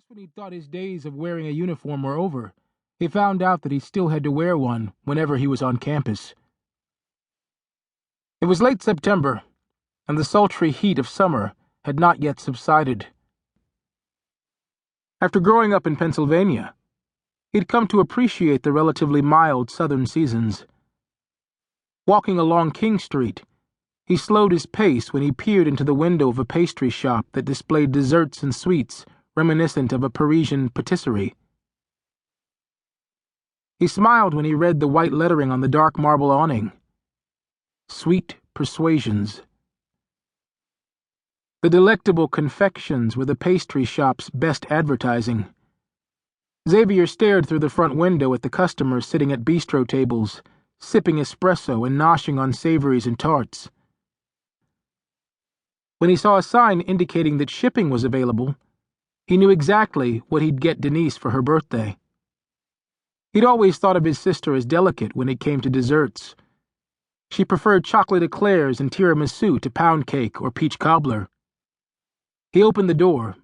Just when he thought his days of wearing a uniform were over, he found out that he still had to wear one whenever he was on campus. It was late September, and the sultry heat of summer had not yet subsided. After growing up in Pennsylvania, he'd come to appreciate the relatively mild southern seasons. Walking along King Street, he slowed his pace when he peered into the window of a pastry shop that displayed desserts and sweets reminiscent of a Parisian patisserie. He smiled when he read the white lettering on the dark marble awning. Sweet Persuasions. The delectable confections were the pastry shop's best advertising. Xavier stared through the front window at the customers sitting at bistro tables, sipping espresso and noshing on savories and tarts. When he saw a sign indicating that shipping was available, he knew exactly what he'd get Denise for her birthday. He'd always thought of his sister as delicate when it came to desserts. She preferred chocolate eclairs and tiramisu to pound cake or peach cobbler. He opened the door,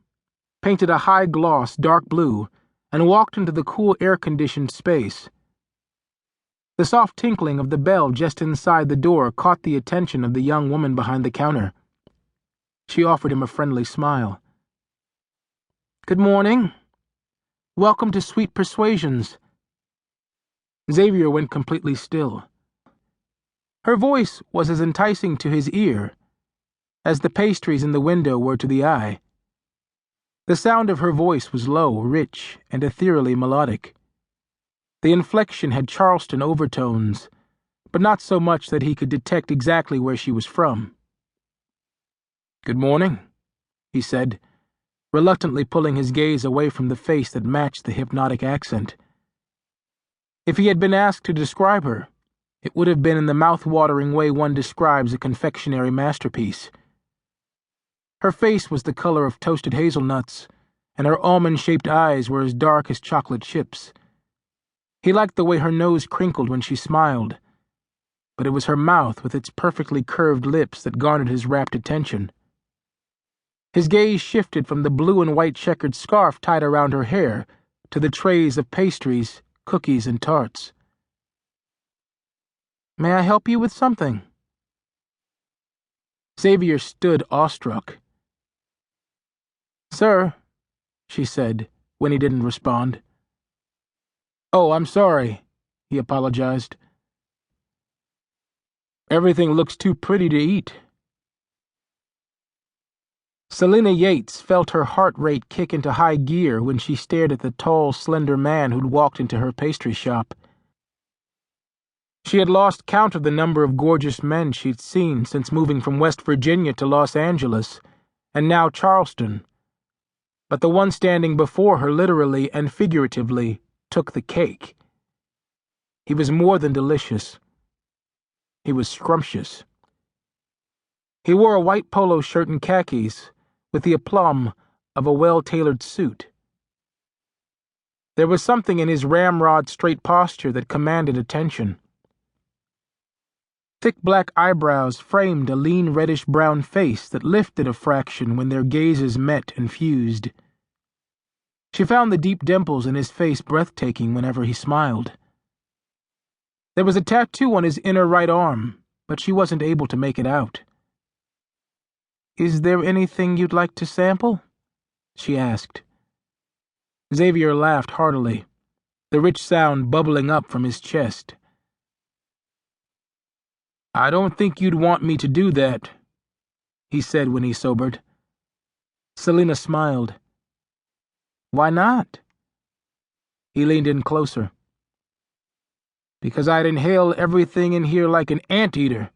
painted a high-gloss dark blue, and walked into the cool air-conditioned space. The soft tinkling of the bell just inside the door caught the attention of the young woman behind the counter. She offered him a friendly smile. "Good morning. Welcome to Sweet Persuasions." Xavier went completely still. Her voice was as enticing to his ear as the pastries in the window were to the eye. The sound of her voice was low, rich, and ethereally melodic. The inflection had Charleston overtones, but not so much that he could detect exactly where she was from. "Good morning," he said, reluctantly pulling his gaze away from the face that matched the hypnotic accent. If he had been asked to describe her, it would have been in the mouth-watering way one describes a confectionery masterpiece. Her face was the color of toasted hazelnuts, and her almond-shaped eyes were as dark as chocolate chips. He liked the way her nose crinkled when she smiled, but it was her mouth with its perfectly curved lips that garnered his rapt attention. His gaze shifted from the blue and white checkered scarf tied around her hair to the trays of pastries, cookies, and tarts. "May I help you with something?" Xavier stood awestruck. "Sir," she said, when he didn't respond. "Oh, I'm sorry," he apologized. "Everything looks too pretty to eat." Selena Yates felt her heart rate kick into high gear when she stared at the tall, slender man who'd walked into her pastry shop. She had lost count of the number of gorgeous men she'd seen since moving from West Virginia to Los Angeles, and now Charleston. But the one standing before her literally and figuratively took the cake. He was more than delicious. He was scrumptious. He wore a white polo shirt and khakis, with the aplomb of a well-tailored suit. There was something in his ramrod-straight posture that commanded attention. Thick black eyebrows framed a lean reddish-brown face that lifted a fraction when their gazes met and fused. She found the deep dimples in his face breathtaking whenever he smiled. There was a tattoo on his inner right arm, but she wasn't able to make it out. "Is there anything you'd like to sample?" she asked. Xavier laughed heartily, the rich sound bubbling up from his chest. "I don't think you'd want me to do that," he said when he sobered. Selena smiled. "Why not?" He leaned in closer. "Because I'd inhale everything in here like an anteater.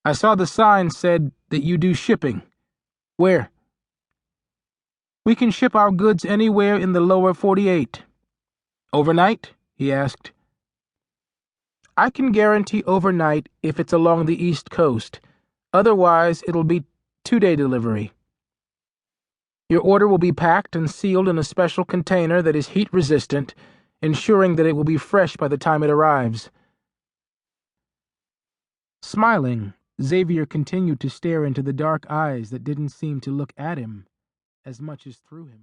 I saw the sign said that you do shipping. Where?" "We can ship our goods anywhere in the lower 48. "Overnight?" he asked. "I can guarantee overnight if it's along the East Coast. Otherwise, it'll be 2-day delivery. Your order will be packed and sealed in a special container that is heat-resistant, ensuring that it will be fresh by the time it arrives." Smiling, Xavier continued to stare into the dark eyes that didn't seem to look at him as much as through him.